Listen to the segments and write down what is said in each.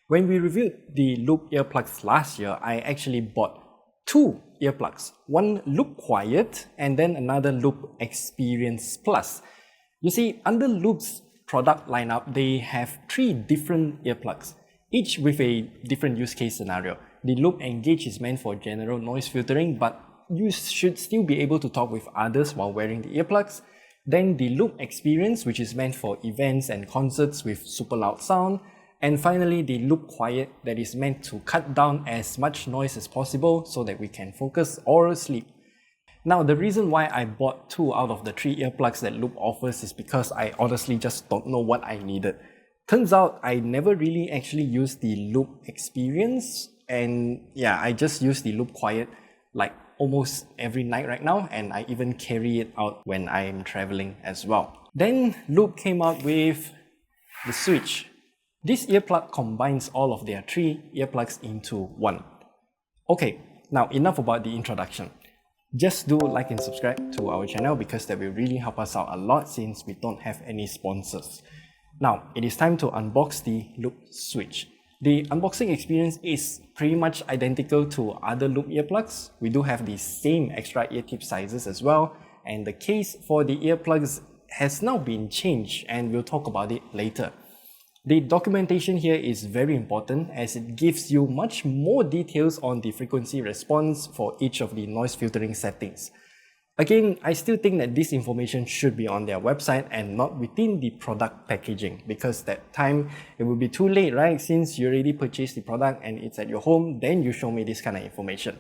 When we reviewed the Loop earplugs last year, I actually bought two earplugs, one Loop Quiet and then another Loop Experience Plus. You see, under Loop's product lineup, they have three different earplugs, each with a different use case scenario. The Loop Engage is meant for general noise filtering, but you should still be able to talk with others while wearing the earplugs. Then the Loop Experience, which is meant for events and concerts with super loud sound. And finally, the Loop Quiet, that is meant to cut down as much noise as possible so that we can focus or sleep. Now, the reason why I bought two out of the three earplugs that Loop offers is because I honestly just don't know what I needed. Turns out I never really actually used the Loop Experience, and yeah, I just use the Loop Quiet like almost every night right now, and I even carry it out when I'm traveling as well. Then Loop came out with the Switch. This earplug combines all of their three earplugs into one. Okay, now enough about the introduction. Just do like and subscribe to our channel because that will really help us out a lot since we don't have any sponsors. Now, it is time to unbox the Loop Switch. The unboxing experience is pretty much identical to other Loop earplugs. We do have the same extra ear tip sizes as well, and the case for the earplugs has now been changed, and we'll talk about it later. The documentation here is very important as it gives you much more details on the frequency response for each of the noise filtering settings. Again, I still think that this information should be on their website and not within the product packaging, because that time it will be too late, right? Since you already purchased the product and it's at your home, then you show me this kind of information.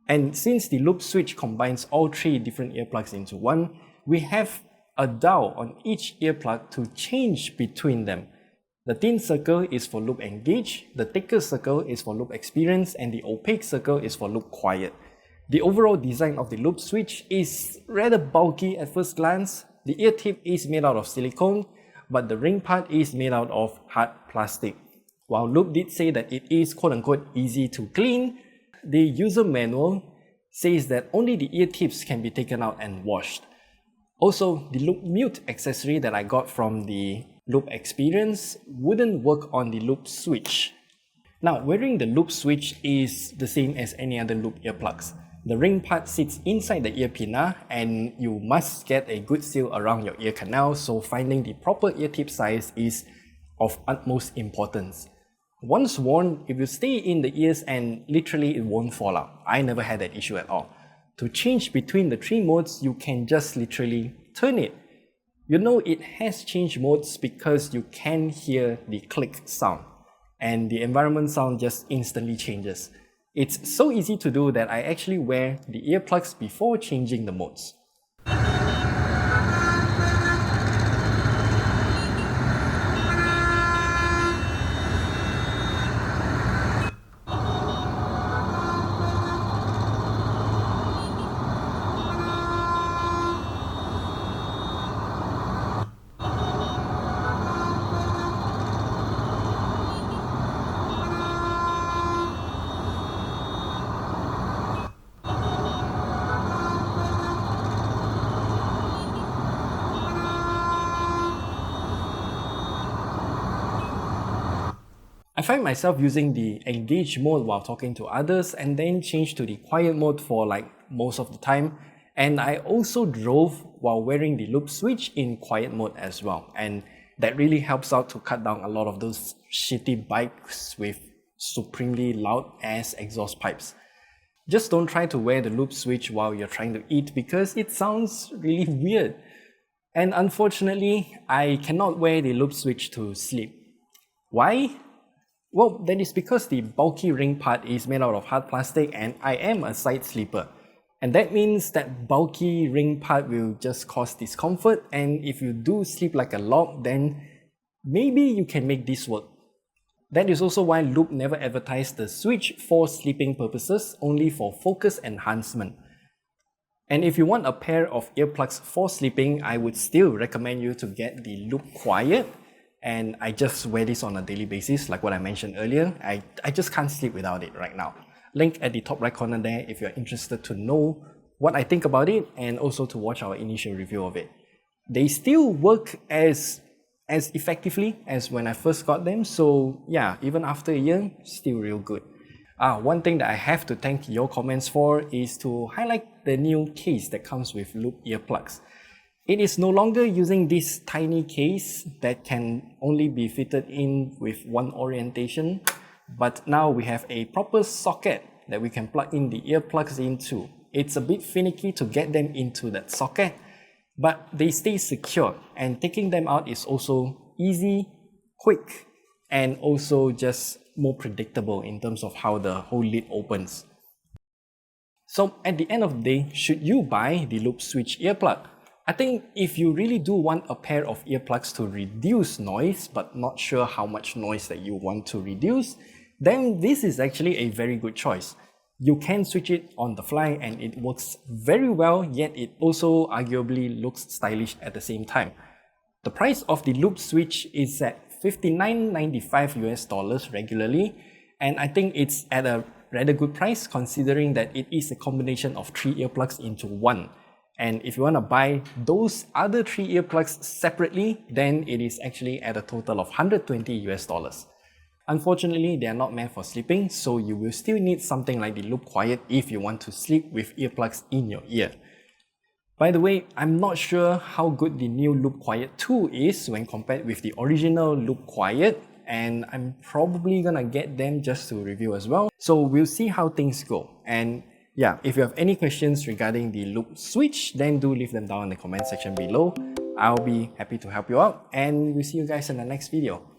And since the Loop Switch combines all three different earplugs into one, we have a dial on each earplug to change between them. The thin circle is for Loop Engage, the thicker circle is for Loop Experience, and the opaque circle is for Loop Quiet. The overall design of the Loop Switch is rather bulky at first glance. The ear tip is made out of silicone, but the ring part is made out of hard plastic. While Loop did say that it is quote-unquote easy to clean, the user manual says that only the ear tips can be taken out and washed. Also, the Loop Mute accessory that I got from the Loop Experience wouldn't work on the Loop Switch. Now, wearing the Loop Switch is the same as any other Loop earplugs. The ring part sits inside the ear pinna, and you must get a good seal around your ear canal, so finding the proper ear tip size is of utmost importance. Once worn, it will stay in the ears and literally it won't fall out. I never had that issue at all. To change between the three modes, you can just literally turn it. You know it has changed modes because you can hear the click sound, and the environment sound just instantly changes. It's so easy to do that I actually wear the earplugs before changing the modes. I find myself using the engage mode while talking to others and then change to the quiet mode for like most of the time. And I also drove while wearing the Loop Switch in quiet mode as well. And that really helps out to cut down a lot of those shitty bikes with supremely loud ass exhaust pipes. Just don't try to wear the Loop Switch while you're trying to eat because it sounds really weird. And unfortunately, I cannot wear the Loop Switch to sleep. Why? Well, that is because the bulky ring part is made out of hard plastic and I am a side sleeper. And that means that bulky ring part will just cause discomfort, and if you do sleep like a log, then maybe you can make this work. That is also why Loop never advertised the Switch for sleeping purposes, only for focus enhancement. And if you want a pair of earplugs for sleeping, I would still recommend you to get the Loop Quiet. And I just wear this on a daily basis, like what I mentioned earlier. I just can't sleep without it right now. Link at the top right corner there if you're interested to know what I think about it and also to watch our initial review of it. They still work as as effectively as when I first got them. So yeah, even after a year, still real good. One thing that I have to thank your comments for is to highlight the new case that comes with loop earplugs. It is no longer using this tiny case that can only be fitted in with one orientation, but now we have a proper socket that we can plug in the earplugs into. It's a bit finicky to get them into that socket, but they stay secure, and taking them out is also easy, quick, and also just more predictable in terms of how the whole lid opens. So at the end of the day, should you buy the loop switch earplug? I think if you really do want a pair of earplugs to reduce noise, but not sure how much noise that you want to reduce, then this is actually a very good choice. You can switch it on the fly and it works very well, yet it also arguably looks stylish at the same time. The price of the loop switch is at $59.95 US regularly, and I think it's at a rather good price considering that it is a combination of 3 earplugs into one. And if you want to buy those other 3 earplugs separately, then it is actually at a total of $120 US. Unfortunately, they are not meant for sleeping, so you will still need something like the Loop Quiet if you want to sleep with earplugs in your ear. By the way, I'm not sure how good the new Loop Quiet 2 is when compared with the original Loop Quiet, and I'm probably gonna get them just to review as well. So we'll see how things go. And yeah, if you have any questions regarding the Loop Switch, then do leave them down in the comment section below. I'll be happy to help you out, and we'll see you guys in the next video.